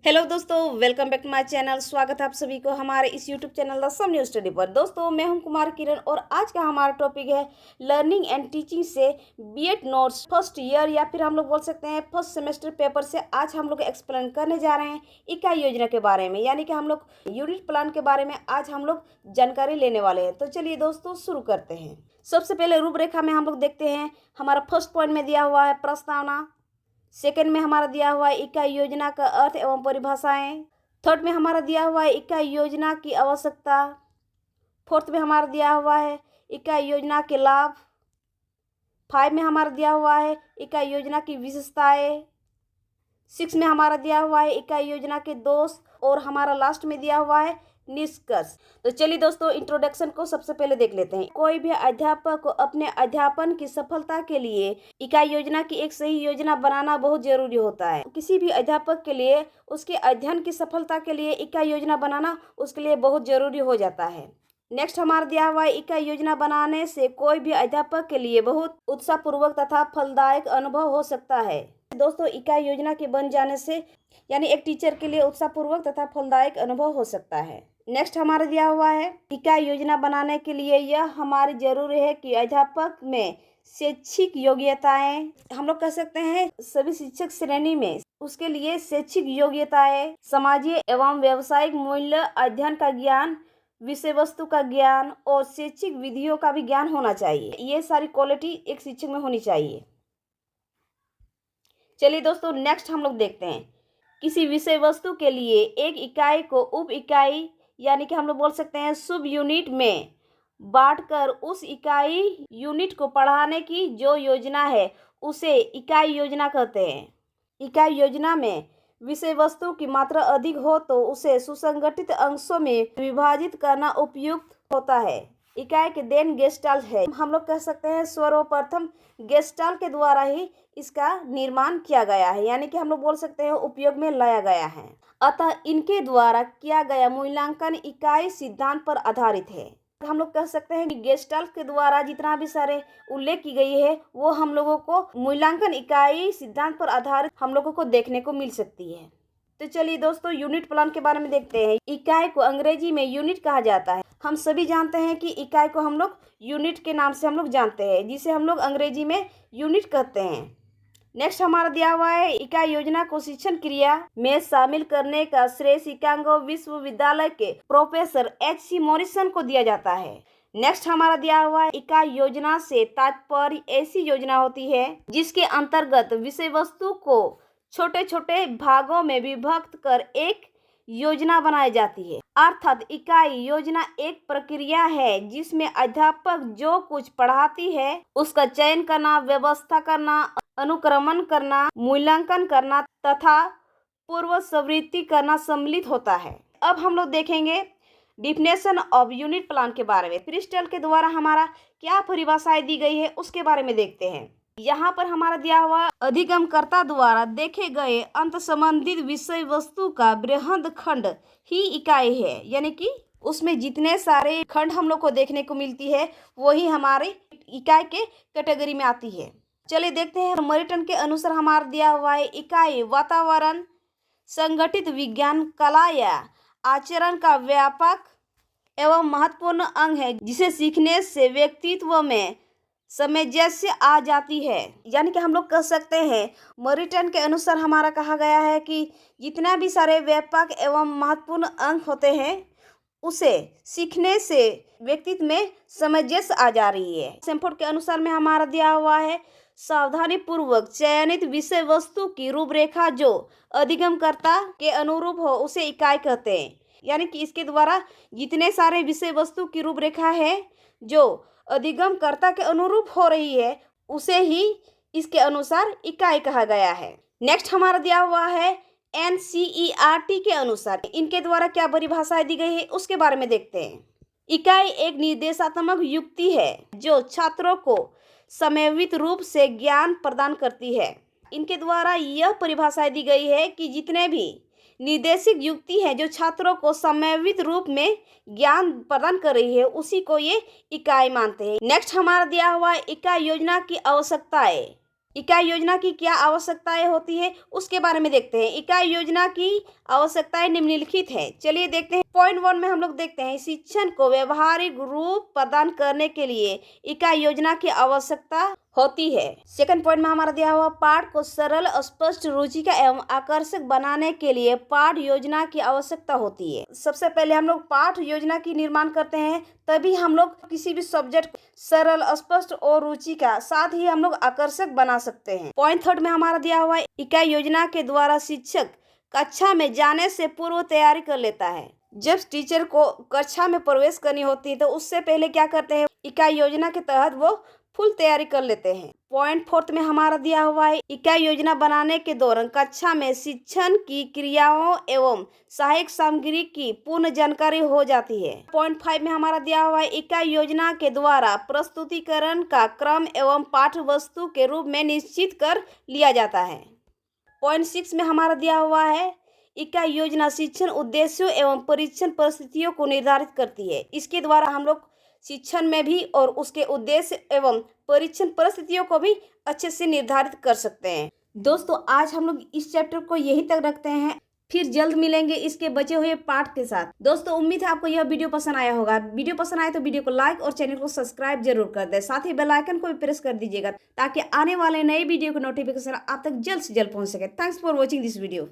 Hello दोस्तों, welcome back to my channel. स्वागत है आप सभी को हमारे इस YouTube channel the some new study पर। दोस्तों, मैं हूं कुमार किरण और आज का हमारा टॉपिक है लर्निंग एंड टीचिंग से बीएड नोट्स फर्स्ट ईयर या फिर हम लोग बोल सकते हैं फर्स्ट सेमेस्टर पेपर से। आज हम लोग एक्सप्लेन करने जा रहे हैं इकाई योजना के बारे में, यानी कि हम लोग यूनिट प्लान के बारे में आज हम लोग जानकारी लेने वाले हैं। तो चलिए दोस्तों शुरू करते हैं। सबसे पहले रूपरेखा में हम लोग देखते हैं, हमारा फर्स्ट पॉइंट में दिया हुआ है प्रस्तावना। सेकंड में हमारा दिया हुआ है इकाई योजना का अर्थ एवं परिभाषाएं। थर्ड में हमारा दिया हुआ है इकाई योजना की आवश्यकता। फोर्थ में हमारा दिया हुआ है इकाई योजना के लाभ। 5 में हमारा दिया हुआ है इकाई योजना की विशेषताएं। 6 में हमारा दिया हुआ है इकाई योजना के दोष और हमारा लास्ट में दिया हुआ है निष्कर्ष। तो चलिए दोस्तों, इंट्रोडक्शन को सबसे पहले देख लेते हैं। कोई भी अध्यापक को अपने अध्यापन की सफलता के लिए इकाई योजना की एक सही योजना बनाना बहुत जरूरी होता है। किसी भी अध्यापक के लिए उसके अध्ययन की सफलता के लिए इकाई योजना बनाना उसके लिए बहुत जरूरी हो जाता है। नेक्स्ट हमारा दिया हुआ है इकाई योजना बनाने से कोई भी अध्यापक के लिए बहुत उत्साहपूर्वक तथा फलदायक अनुभव हो सकता है। दोस्तों, इकाई योजना के बन जाने से यानी एक टीचर के लिए उत्साहपूर्वक तथा फलदायक अनुभव हो सकता है। नेक्स्ट हमारा दिया हुआ है इकाई योजना बनाने के लिए यह हमारी जरूरी है कि अध्यापक में शैक्षिक योग्यताएं, हम लोग कह सकते हैं सभी शिक्षक श्रेणी में उसके लिए शैक्षिक योग्यताएं, समाजीय एवं व्यावसायिक मूल्य, अध्ययन का ज्ञान, विषय वस्तु का ज्ञान और शैक्षिक विधियों का भी ज्ञान होना चाहिए। ये सारी क्वालिटी एक शिक्षक में होनी चाहिए। चलिए दोस्तों, नेक्स्ट हम लोग देखते हैं किसी विषय वस्तु के लिए एक इकाई को उप इकाई यानी कि हम लोग बोल सकते हैं सब यूनिट में बांटकर उस इकाई यूनिट को पढ़ाने की जो योजना है उसे इकाई योजना कहते हैं। इकाई योजना में विषय वस्तु की मात्रा अधिक हो तो उसे सुसंगठित अंशों में विभाजित करना उपयुक्त होता है। इकाई के देन गेस्टाल्ट है, हम लोग कह सकते हैं सर्वप्रथम गेस्टाल्ट के द्वारा ही इसका निर्माण किया गया है, यानी कि हम लोग बोल सकते हैं उपयोग में लाया गया है। अतः इनके द्वारा किया गया मूल्यांकन इकाई सिद्धांत पर आधारित है। हम लोग कह सकते हैं कि गेस्टाल्ट के द्वारा जितना भी सारे उल्लेख की गई है वो हम लोगों को मूल्यांकन इकाई सिद्धांत पर आधारित हम लोगों को देखने को मिल सकती है। तो चलिए दोस्तों, यूनिट प्लान के बारे में देखते हैं। इकाई को अंग्रेजी में यूनिट कहा जाता है। हम सभी जानते हैं कि इकाई को हम लोग यूनिट के नाम से हम लोग जानते हैं, जिसे हम लोग अंग्रेजी में यूनिट कहते हैं। नेक्स्ट हमारा दिया हुआ है इकाई योजना को शिक्षण क्रिया में शामिल करने का श्रेय शिकागो विश्वविद्यालय के प्रोफेसर H.C. मॉरिसन को दिया जाता है। नेक्स्ट हमारा दिया हुआ है इकाई योजना से तात्पर्य ऐसी योजना होती है जिसके अंतर्गत विषय वस्तु को छोटे छोटे भागों में विभक्त कर एक योजना बनाई जाती है। अर्थात इकाई योजना एक प्रक्रिया है जिसमें अध्यापक जो कुछ पढ़ाती है उसका चयन करना, व्यवस्था करना, अनुक्रमण करना, मूल्यांकन करना तथा पूर्व स्वीकृति करना सम्मिलित होता है। अब हम लोग देखेंगे डिफिनेशन ऑफ यूनिट प्लान के बारे में। प्रिस्टल के द्वारा हमारा क्या परिभाषाएं दी गई है उसके बारे में देखते हैं। यहाँ पर हमारा दिया हुआ अधिगमकर्ता द्वारा देखे गए अंत संबंधित विषय वस्तु का बृहद खंड ही इकाई है, यानी कि उसमें जितने सारे खंड हम लोग को देखने को मिलती है वही हमारे इकाई के कैटेगरी में आती है। चलिए देखते हैं। मॉरिसन के अनुसार हमारा दिया हुआ है इकाई वातावरण, संगठित विज्ञान, कला या आचरण का व्यापक एवं महत्वपूर्ण अंग है जिसे सीखने से व्यक्तित्व में सामंजस्य आ जाती है। यानी कि हम लोग कह सकते हैं मॉरिसन के अनुसार हमारा कहा गया है कि जितना भी सारे व्यापक एवं महत्वपूर्ण अंग होते हैं उसे सीखने से व्यक्तित्व में सामंजस्य आ जा रही है। सैमफोर्ड के अनुसार में हमारा दिया हुआ है सावधानी पूर्वक चयनित विषय वस्तु की रूपरेखा जो अधिगमकर्ता के अनुरूप हो उसे इकाई कहते हैं। यानी कि इसके द्वारा जितने सारे विषय वस्तु की रूपरेखा है जो अधिगमकर्ता के अनुरूप हो रही है उसे ही इसके अनुसार इकाई कहा गया है। नेक्स्ट हमारा दिया हुआ है NCERT के अनुसार इनके द्वारा क्या परिभाषाएं दी गई है उसके बारे में देखते हैं। इकाई एक निर्देशात्मक युक्ति है जो छात्रों को समन्वित रूप से ज्ञान प्रदान करती है। इनके द्वारा यह परिभाषाएं दी गई है कि जितने भी निर्देशिक युक्ति है जो छात्रों को समन्वित रूप में ज्ञान प्रदान कर रही है उसी को ये इकाई मानते हैं। नेक्स्ट हमारा दिया हुआ है इकाई योजना की आवश्यकताएं। इकाई योजना की क्या आवश्यकताएं होती है उसके बारे में देखते हैं। इकाई योजना की आवश्यकताएं निम्नलिखित है। चलिए देखते हैं। पॉइंट 1 में हम लोग देखते हैं शिक्षण को व्यवहारिक रूप प्रदान करने के लिए इकाई योजना की आवश्यकता होती है। सेकंड पॉइंट में हमारा दिया हुआ पाठ को सरल, स्पष्ट, रुचिकर एवं आकर्षक बनाने के लिए पाठ योजना की आवश्यकता होती है। सबसे पहले हम लोग पाठ योजना की निर्माण करते हैं, तभी हम लोग किसी भी सब्जेक्ट सरल, स्पष्ट और रुचिकर, साथ ही हम लोग आकर्षक बना सकते हैं। पॉइंट 3 में हमारा दिया हुआ इकाई योजना के द्वारा शिक्षक कक्षा में जाने से पूर्व तैयारी कर लेता है। जब टीचर को कक्षा में प्रवेश करनी होती है तो उससे पहले क्या करते हैं, इकाई योजना के तहत वो फुल तैयारी कर लेते हैं। पॉइंट 4 में हमारा दिया हुआ है इकाई योजना बनाने के दौरान कक्षा में शिक्षण की क्रियाओं एवं सहायक सामग्री की पूर्ण जानकारी हो जाती है। पॉइंट 5 में हमारा दिया हुआ है इकाई योजना के द्वारा प्रस्तुतिकरण का क्रम एवं पाठ्य वस्तु के रूप में निश्चित कर लिया जाता है। पॉइंट 6 में हमारा दिया हुआ है इकाई योजना शिक्षण उद्देश्यों एवं परीक्षण परिस्थितियों को निर्धारित करती है। इसके द्वारा हम लोग शिक्षण में भी और उसके उद्देश्य एवं परीक्षण परिस्थितियों को भी अच्छे से निर्धारित कर सकते हैं। दोस्तों आज हम लोग इस चैप्टर को यहीं तक रखते हैं, फिर जल्द मिलेंगे इसके बचे हुए पार्ट के साथ। दोस्तों उम्मीद है आपको यह वीडियो पसंद आया होगा। वीडियो पसंद आए तो वीडियो को लाइक और चैनल को सब्सक्राइब जरूर कर दें, साथ ही बेल आइकन को भी प्रेस कर दीजिएगा ताकि आने वाले नए वीडियो के नोटिफिकेशन आप तक जल्द से जल्द पहुंच सके। Thanks for watching this video.